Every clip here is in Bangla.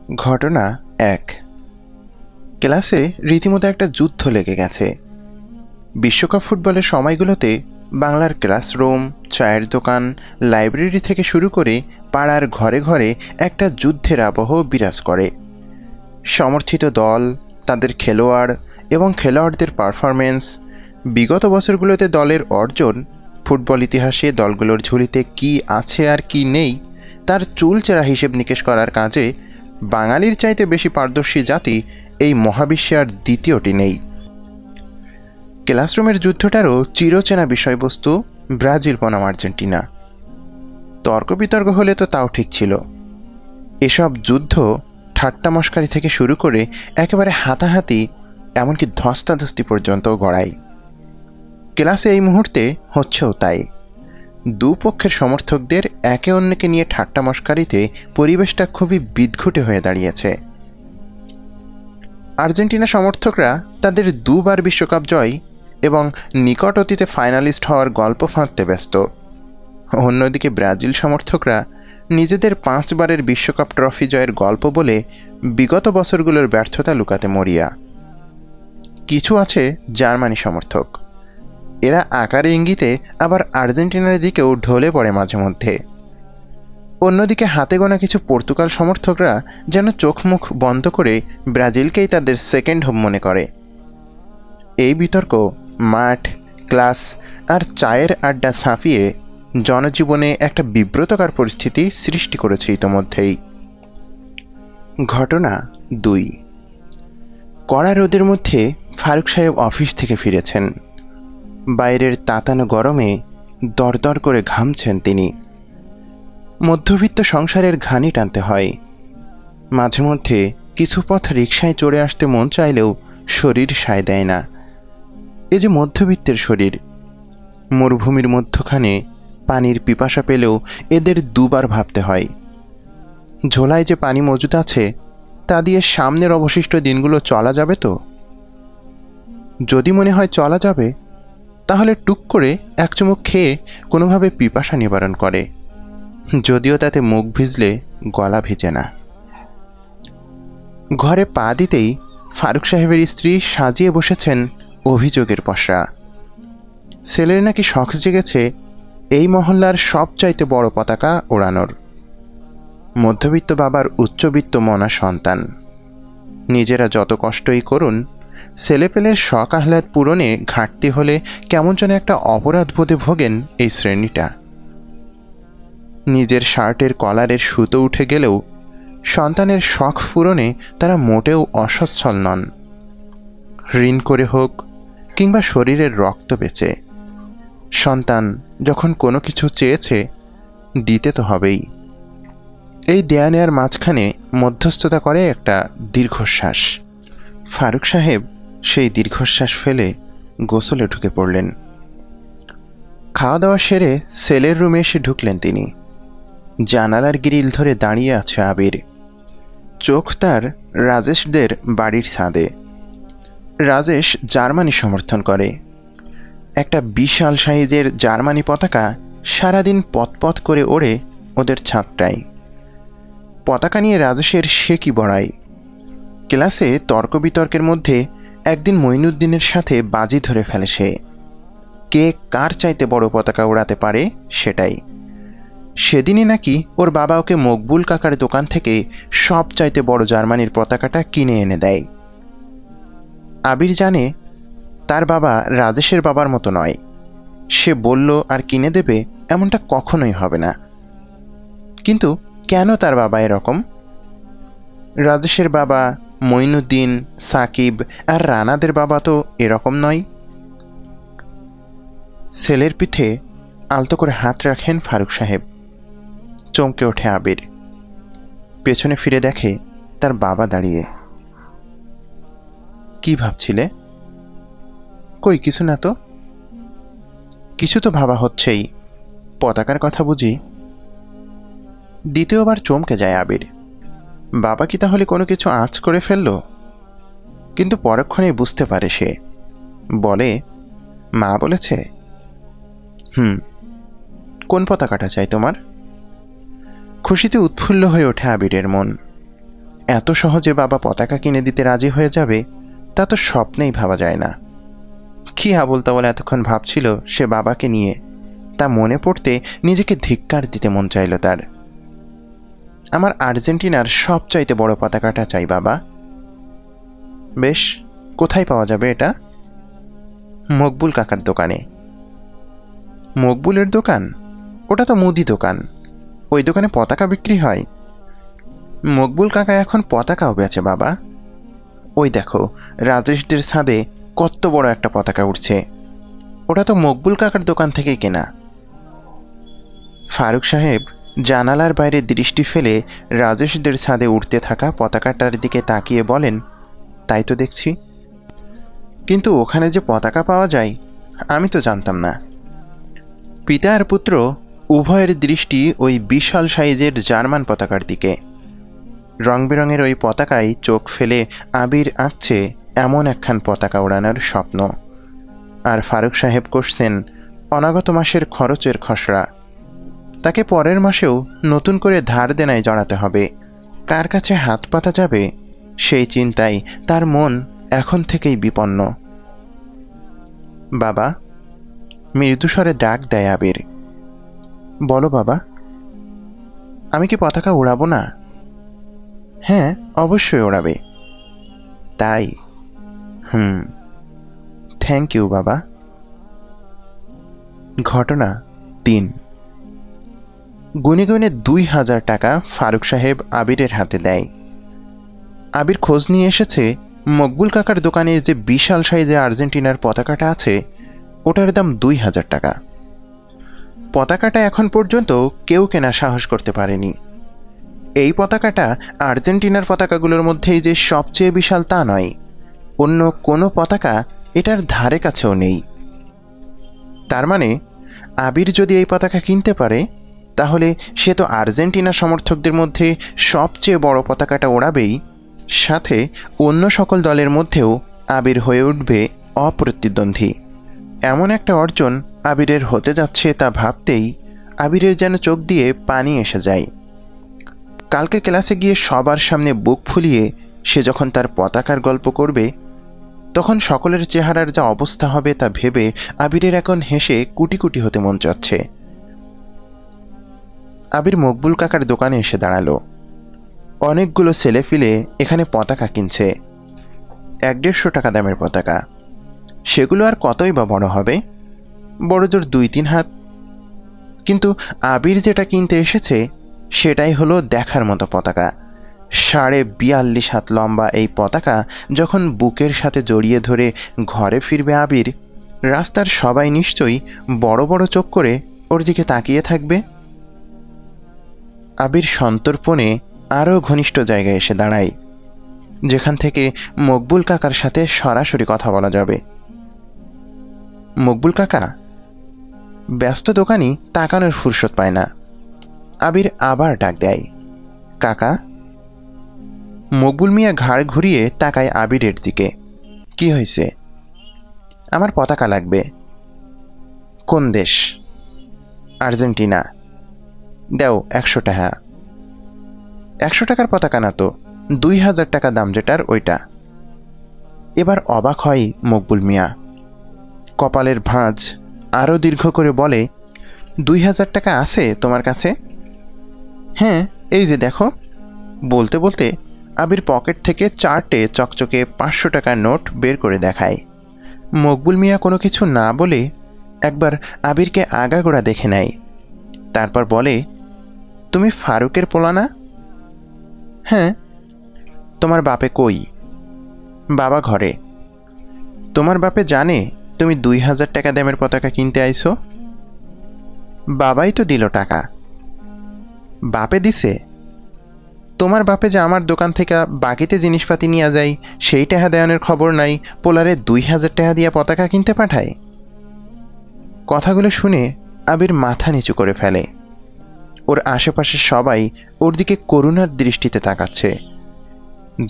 ঘটনা ১। ক্লাসে রীতিমতো একটা যুদ্ধ লেগে গেছে। বিশ্বকাপ ফুটবলের সময়গুলোতে বাংলার ক্লাসরুম, চায়ের দোকান, লাইব্রেরি থেকে শুরু করে পাড়ার ঘরে ঘরে একটা যুদ্ধের আবহ বিরাজ করে। সমর্থিত দল, তাদের খেলোয়াড় এবং খেলোয়াড়দের পারফরমেন্স, বিগত বছরগুলোতে দলের অর্জন, ফুটবল ইতিহাসে দলগুলোর ঝুলিতে কি আছে আর কি নেই তার চুলচেরা হিসেব নিকেশ করার কাজে বাঙালির চাইতে বেশি পারদর্শী জাতি এই মহাবিশ্বে আর দ্বিতীয়টি নেই। ক্লাসরুমের যুদ্ধটারও চিরচেনা বিষয়বস্তু ব্রাজিল বনাম আর্জেন্টিনা। তর্ক বিতর্ক হলে তো তাও ঠিক ছিল, এসব যুদ্ধ ঠাট্টা মশকারি থেকে শুরু করে একেবারে হাতাহাতি, এমনকি ধস্তাধস্তি পর্যন্ত গড়ায়। ক্লাসে এই মুহূর্তে হচ্ছেও তাই। দুপক্ষের সমর্থকদের একে অন্যকে নিয়ে ঠাট্টা মশকারিতে পরিবেশটা খুবই বিদঘুটে হয়ে দাঁড়িয়েছে। আর্জেন্টিনা সমর্থকরা তাদের দুবার বিশ্বকাপ জয় এবং নিকট অতীতে ফাইনালিস্ট হওয়ার গল্প ফাঁদতে ব্যস্ত। অন্যদিকে ব্রাজিল সমর্থকরা নিজেদের 5 বারের বিশ্বকাপ ট্রফি জয়ের গল্প বলে বিগত বছরগুলোর ব্যর্থতা লুকাতে মরিয়া। কিছু আছে জার্মানি সমর্থক, এরা আকারে ইঙ্গিতে আবার আর্জেন্টিনার দিকেও ঢলে পড়ে মাঝে মধ্যে। অন্যদিকে হাতে গোনা কিছু পর্তুগাল সমর্থকরা যেন চোখ মুখ বন্ধ করে ব্রাজিলকেই তাদের সেকেন্ড হোম মনে করে। এই বিতর্ক মাঠ, ক্লাস আর চায়ের আড্ডা ছাপিয়ে জনজীবনে একটা বিব্রতকর পরিস্থিতি সৃষ্টি করেছে ইতোমধ্যেই। ঘটনা ২। কড়া রোদের মধ্যে ফারুক সাহেব অফিস থেকে ফিরেছেন। বাইরের তাতানো গরমে দরদর করে ঘামছেন তিনি। মধ্যবিত্ত সংসারের ঘানি টানতে হয়। মাঝে মধ্যে কিছু পথ রিকশায় চড়ে আসতে মন চাইলেও শরীর সায় দেয় না। এ যে মধ্যবিত্তের শরীর। মরুভূমির মধ্যখানে পানির পিপাসা পেলেও এদের দুবার ভাবতে হয়, ঝোলায় যে পানি মজুদ আছে তা দিয়ে সামনের অবশিষ্ট দিনগুলো চলা যাবে তো। যদি মনে হয় চলা যাবে, তাহলে টুক করে এক চুমুক খেয়ে কোনোভাবে পিপাসা নিবারণ করে, যদিও তাতে মুখ ভিজলে গলা ভিজে না। ঘরে পা দিতেই ফারুক সাহেবের স্ত্রী সাজিয়ে বসেছেন অভিযোগের পসরা। ছেলের নাকি শখ জেগেছে এই মহল্লার সবচাইতে বড় পতাকা ওড়ানোর। মধ্যবিত্ত বাবার উচ্চবিত্ত মনা সন্তান। নিজেরা যত কষ্টই করুন, ছেলেপেলের শখ আহ্লাদ পূরণে ঘাটতি হলে কেমন যেন একটা অপরাধ বোধে ভোগেন এই শ্রেণীটা। নিজের শার্টের কলারের সুতো উঠে গেলেও সন্তানের শখ পূরণে তারা মোটেও অসচ্ছল নন। ঋণ করে হোক কিংবা শরীরের রক্ত বেচে, সন্তান যখন কোনো কিছু চেয়েছে দিতে তো হবেই। এই দেয়া নেয়ার মাঝখানে মধ্যস্থতা করে একটা দীর্ঘশ্বাস। ফারুক সাহেব সেই দীর্ঘশ্বাস ফেলে গোসলে ঢুকে পড়লেন। খাওয়া দাওয়া সেরে সেলের রুমে এসে ঢুকলেন তিনি। জানালার গ্রিল ধরে দাঁড়িয়ে আছে আবির। চোখ তার রাজেশদের বাড়ির ছাদে। রাজেশ জার্মানি সমর্থন করে। একটা বিশাল সাইজের জার্মানি পতাকা সারাদিন পথ করে ওড়ে ওদের ছাদটায়। পতাকা নিয়ে রাজেশের সে কি বড়াই। ক্লাসে তর্ক বিতর্কের মধ্যে একদিন মঈনুদ্দিনের সাথে বাজি ধরে ফেলে সে, কে কার চাইতে বড় পতাকা ওড়াতে পারে সেটাই। সেদিনই নাকি ওর বাবা ওকে মকবুল কাকার দোকান থেকে সব চাইতে বড় জার্মানির পতাকাটা কিনে এনে দেয়। আবির জানে তার বাবা রাজেশের বাবার মতো নয়, সে বলল আর কিনে দেবে এমনটা কখনোই হবে না। কিন্তু কেন তার বাবা এরকম? রাজেশের বাবা, মঈনুদ্দিন, সাকিব আর রানাদের বাবা তো এরকম নয়। ছেলের পিঠে আলতো করে হাত রাখেন ফারুক সাহেব। চমকে ওঠে আবির। পেছনে ফিরে দেখে তার বাবা দাঁড়িয়ে। কি ভাবছিলে? কই কিছু না তো। কিছু তো ভাবা হচ্ছেই, পতাকার কথা বুঝি। দ্বিতীয়বার চমকে যায় আবির। বাবা কি তাহলে কোনো কিছু আঁচ করে ফেলল? কিন্তু পরক্ষণেই বুঝতে পারে সে। বলে, মা বলেছে। কোন পতাকাটা চাই তোমার? খুশিতে উৎফুল্ল হয়ে ওঠে আবিরের মন। এত সহজে বাবা পতাকা কিনে দিতে রাজি হয়ে যাবে তা তো স্বপ্নেই ভাবা যায় না। কি আবল তাবল এতক্ষণ ভাবছিল সে বাবাকে নিয়ে, তা মনে পড়তে নিজেকে ধিক্কার দিতে মন চাইল তার। আমার আর্জেন্টিনার সবচাইতে বড় পতাকাটা চাই বাবা। বেশ, কোথায় পাওয়া যাবে এটা? মকবুল কাকার দোকানে। মকবুলের দোকান? ওটা তো মুদি দোকান, ওই দোকানে পতাকা বিক্রি হয়? মকবুল কাকা এখন পতাকাও বেচে বাবা। ওই দেখো, রাজেশদের ছাদে কত বড় একটা পতাকা উঠছে, ওটা তো মকবুল কাকার দোকান থেকেই কেনা। ফারুক সাহেব জানালার বাইরে দৃষ্টি ফেলে রাজেশদের ছাদে উঠতে থাকা পতাকাটার দিকে তাকিয়ে বলেন, তাই তো দেখছি, কিন্তু ওখানে যে পতাকা পাওয়া যায় আমি তো জানতাম না। পিতা আর পুত্র উভয়ের দৃষ্টি ওই বিশাল সাইজের জার্মান পতাকার দিকে। রং বেরঙের ওই পতাকায় চোখ ফেলে আবির আঁকছে এমন একখান পতাকা ওড়ানোর স্বপ্ন। আর ফারুক সাহেব কষছেন অনাগত মাসের খরচের খসড়া। তাকে পরের মাসেও নতুন করে ধার দেনায় জড়াতে হবে। কার কাছে হাত পাতা যাবে সেই চিন্তায় তার মন এখন থেকেই বিপন্ন। বাবা, মৃদুস্বরে ডাক দেয় আবির। বলো বাবা। আমি কি পতাকা উড়াবো না? হ্যাঁ, অবশ্যই ওড়াবে। তাই? থ্যাংক ইউ বাবা। ঘটনা 3। গুনে গুনে 2000 টাকা ফারুক সাহেব আবিরের হাতে দেয়। আবির খোঁজ নিয়ে এসেছে মকবুল কাকার দোকানের যে বিশাল সাইজে আর্জেন্টিনার পতাকাটা আছে ওটার দাম 2000 টাকা। পতাকাটা এখন পর্যন্ত কেউ কেনার সাহস করতে পারেনি। এই পতাকাটা আর্জেন্টিনার পতাকাগুলোর মধ্যেই যে সবচেয়ে বিশাল তা নয়, অন্য কোনো পতাকা এটার ধারে কাছেও নেই। তার মানে আবির যদি এই পতাকা কিনতে পারে তাহলে সে তো আর্জেন্টিনা সমর্থকদের মধ্যে সবচেয়ে বড় পতাকাটা ওড়াবেই, সাথে অন্য সকল দলের মধ্যেও আবির হয়ে উঠবে অপ্রতিদ্বন্দ্বী। এমন একটা অর্জন আবিরের হতে যাচ্ছে তা ভাবতেই আবিরের যেন চোখ দিয়ে পানি এসে যায়। কালকে ক্লাসে গিয়ে সবার সামনে বুক ফুলিয়ে সে যখন তার পতাকার গল্প করবে তখন সকলের চেহারার যা অবস্থা হবে তা ভেবে আবিরের এখন হেসে কুটি কুটি হতে মন চাচ্ছে। আবির মকবুল কাকার দোকানে এসে দাঁড়ালো। অনেকগুলো ছেলেফিলে এখানে পতাকা কিনছে, 150 টাকা দামের পতাকা। সেগুলো আর কতই বা বড় হবে, বড়জোর 2-3 হাত। কিন্তু আবির যেটা কিনতে এসেছে সেটাই হলো দেখার মতো পতাকা। 42.5 হাত লম্বা এই পতাকা যখন বুকের সাথে জড়িয়ে ধরে ঘরে ফিরবে আবির, রাস্তার সবাই নিশ্চয়ই বড় বড় চোখ করে ওর দিকে তাকিয়ে থাকবে। আবির সন্তর্পণে আরও ঘনিষ্ঠ জায়গায় এসে দাঁড়ায়, যেখান থেকে মকবুল কাকার সাথে সরাসরি কথা বলা যাবে। মকবুল কাকা? ব্যস্ত দোকানি তাকানোর ফুরসত পায় না। আবির আবার ডাক দেয়, কাকা। মকবুল মিয়া ঘাড় ঘুরিয়ে তাকায় আবিরের দিকে। কি হয়েছে? আমার পতাকা লাগবে। কোন দেশ? আর্জেন্টিনা। দাও 100 টাকা। 100 টাকার পতাকা না তো, 2000 টাকা দাম যেটার ওইটা। এবার অবাক হয় মকবুল মিয়া। কপালের ভাঁজ আরও দীর্ঘ করে বলে, 2000 টাকা আছে তোমার কাছে? হ্যাঁ, এই যে দেখো। বলতে বলতে আবির পকেট থেকে 4টে চকচকে 500 টাকার নোট বের করে দেখায়। মকবুল মিয়া কোনো কিছু না বলে একবার আবিরকে আগাগোড়া দেখে নেয়, তারপর বলে, তুমি ফারুকের পোলা না? হ্যাঁ। তোমার বাপে কই? বাবা ঘরে। তোমার বাপে জানে তুমি 2000 টাকা দামের পতাকা কিনতে আইছো? বাবাই তো দিল টাকা। বাপে দিছে? তোমার বাপে যে আমার দোকান থেকে বাকিতে জিনিসপাতি নিয়ে যায় সেই টাকা দেওয়ানোর খবর নাই, পোলারে 2000 টাকা দিয়ে পতাকা কিনতে পাঠায়? কথাগুলো শুনে আবির মাথা নিচু করে ফেলে। ওর আশেপাশে সবাই ওর দিকে করুণার দৃষ্টিতে তাকাচ্ছে,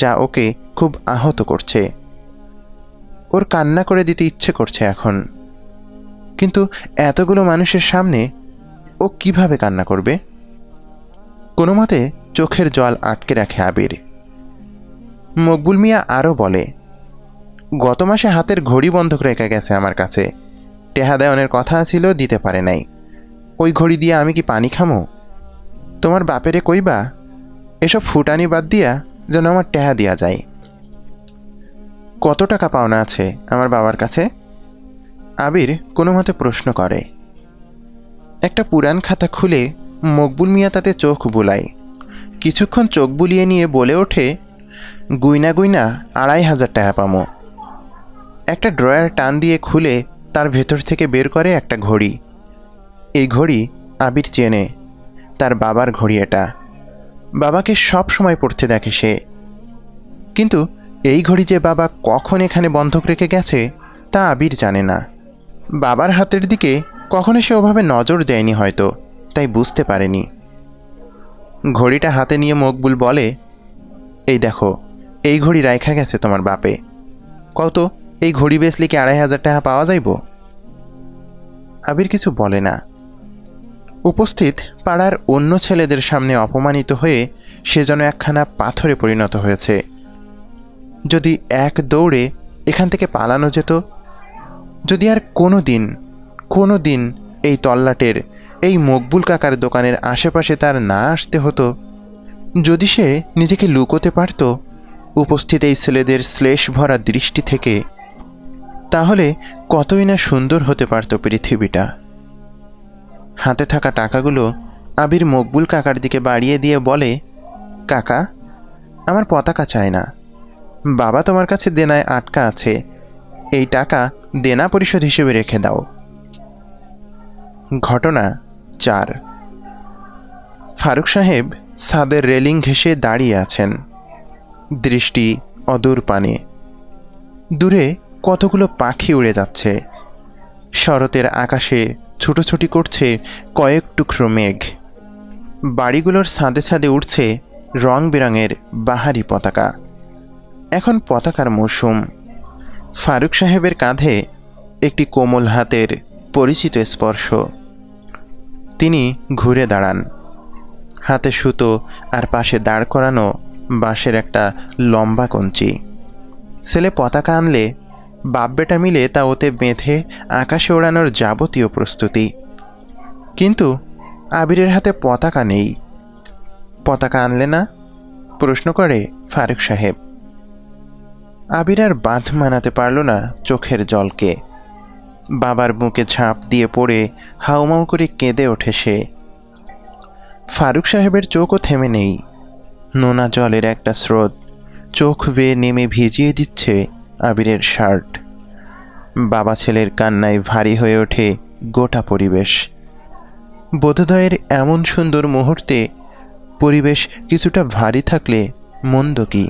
যা ওকে খুব আহত করছে। ওর কান্না করে দিতে ইচ্ছে করছে এখন, কিন্তু এতগুলো মানুষের সামনে ও কিভাবে কান্না করবে? কোনো মতে চোখের জল আটকে রাখে আবির। মকবুল মিয়া আরও বলে, গত মাসে হাতের ঘড়ি বন্ধক রেখে গেছে আমার কাছে, টেহা দেওয়ানের কথা ছিল, দিতে পারে নাই। ওই ঘড়ি দিয়ে আমি কি পানি খামো? তোমার বাপেরে কইবা এসব ফুটানি বাদ দিয়া যেন আমার টেহা দিয়া যায়। কত টাকা পাওনা আছে আমার বাবার কাছে? আবির কোনো মতে প্রশ্ন করে। একটা পুরান খাতা খুলে মকবুল মিয়া তাতে চোখ বুলায়। কিছুক্ষণ চোখ বুলিয়ে নিয়ে বলে ওঠে, গুইনা গুইনা 2,500 টাকা পামো। একটা ড্রয়ার টান দিয়ে খুলে তার ভেতর থেকে বের করে একটা ঘড়ি। এই ঘড়ি আবির চেনে, তার বাবার ঘড়ি এটা। বাবাকে সব সময় পড়তে দেখে সে। কিন্তু এই ঘড়ি যে বাবা কখন এখানে বন্ধক রেখে গেছে তা আবির জানে না। বাবার হাতের দিকে কখনো সে ওভাবে নজর দেয়নি হয়তো, তাই বুঝতে পারেনি। ঘড়িটা হাতে নিয়ে মকবুল বলে, এই দেখো, এই ঘড়ি রাইখা গেছে তোমার বাপে। কত এই ঘড়ি বেচলে কি 2,500 টাকা পাওয়া যাইব? আবির কিছু বলে না। উপস্থিত পাড়ার অন্য ছেলেদের সামনে অপমানিত হয়ে সে যেন একখানা পাথরে পরিণত হয়েছে। যদি এক দৌড়ে এখান থেকে পালানো যেত, যদি আর কোনো দিন এই তল্লাটের, এই মকবুল কাকার দোকানের আশেপাশে তার না আসতে হতো, যদি সে নিজেকে লুকোতে পারত উপস্থিত এই ছেলেদের শ্লেষ ভরা দৃষ্টি থেকে, তাহলে কতই না সুন্দর হতে পারত পৃথিবীটা। হাতে থাকা টাকাগুলো আবির মকবুল কাকার দিকে বাড়িয়ে দিয়ে বলে, কাকা, আমার পতাকা চায় না। বাবা তোমার কাছে দেনায় আটকা আছে, এই টাকা দেনা পরিশোধ হিসেবে রেখে দাও। ঘটনা 4। ফারুক সাহেব ছাদের রেলিং ঘেঁষে দাঁড়িয়ে আছেন, দৃষ্টি অদূর পানে। দূরে কতগুলো পাখি উড়ে যাচ্ছে। শরতের আকাশে ছুটোছুটি করছে কয়েক টুকরো মেঘ। বাড়িগুলোর ছাদে ছাদে উঠছে রং বেরঙের বাহারি পতাকা। এখন পতাকার মৌসুম। ফারুক সাহেবের কাঁধে একটি কোমল হাতের পরিচিত স্পর্শ। তিনি ঘুরে দাঁড়ান। হাতে সুতো আর পাশে দাঁড় করানো বাঁশের একটা লম্বা কঞ্চি। ছেলে পতাকা আনলে বাপ বেটা মিলে তা ওতে বেঁধে আকাশে ওড়ানোর যাবতীয় প্রস্তুতি। কিন্তু আবিরের হাতে পতাকা নেই। পতাকা আনলে না? প্রশ্ন করে ফারুক সাহেব। আবির আর বাঁধ মানাতে পারল না চোখের জলকে। বাবার বুকে ঝাঁপ দিয়ে পড়ে হাউমাউ করে কেঁদে ওঠে সে। ফারুক সাহেবের চোখও থেমে নেই। নোনা জলের একটা স্রোত চোখ বেয়ে নেমে ভিজিয়ে দিচ্ছে আবিরের শার্ট। বাবা ছেলের কান্নায় ভারী হয়ে ওঠে গোটা পরিবেশ। বোধোদয়ের এমন সুন্দর মুহূর্তে পরিবেশ কিছুটা ভারী থাকলে মন্দ কি?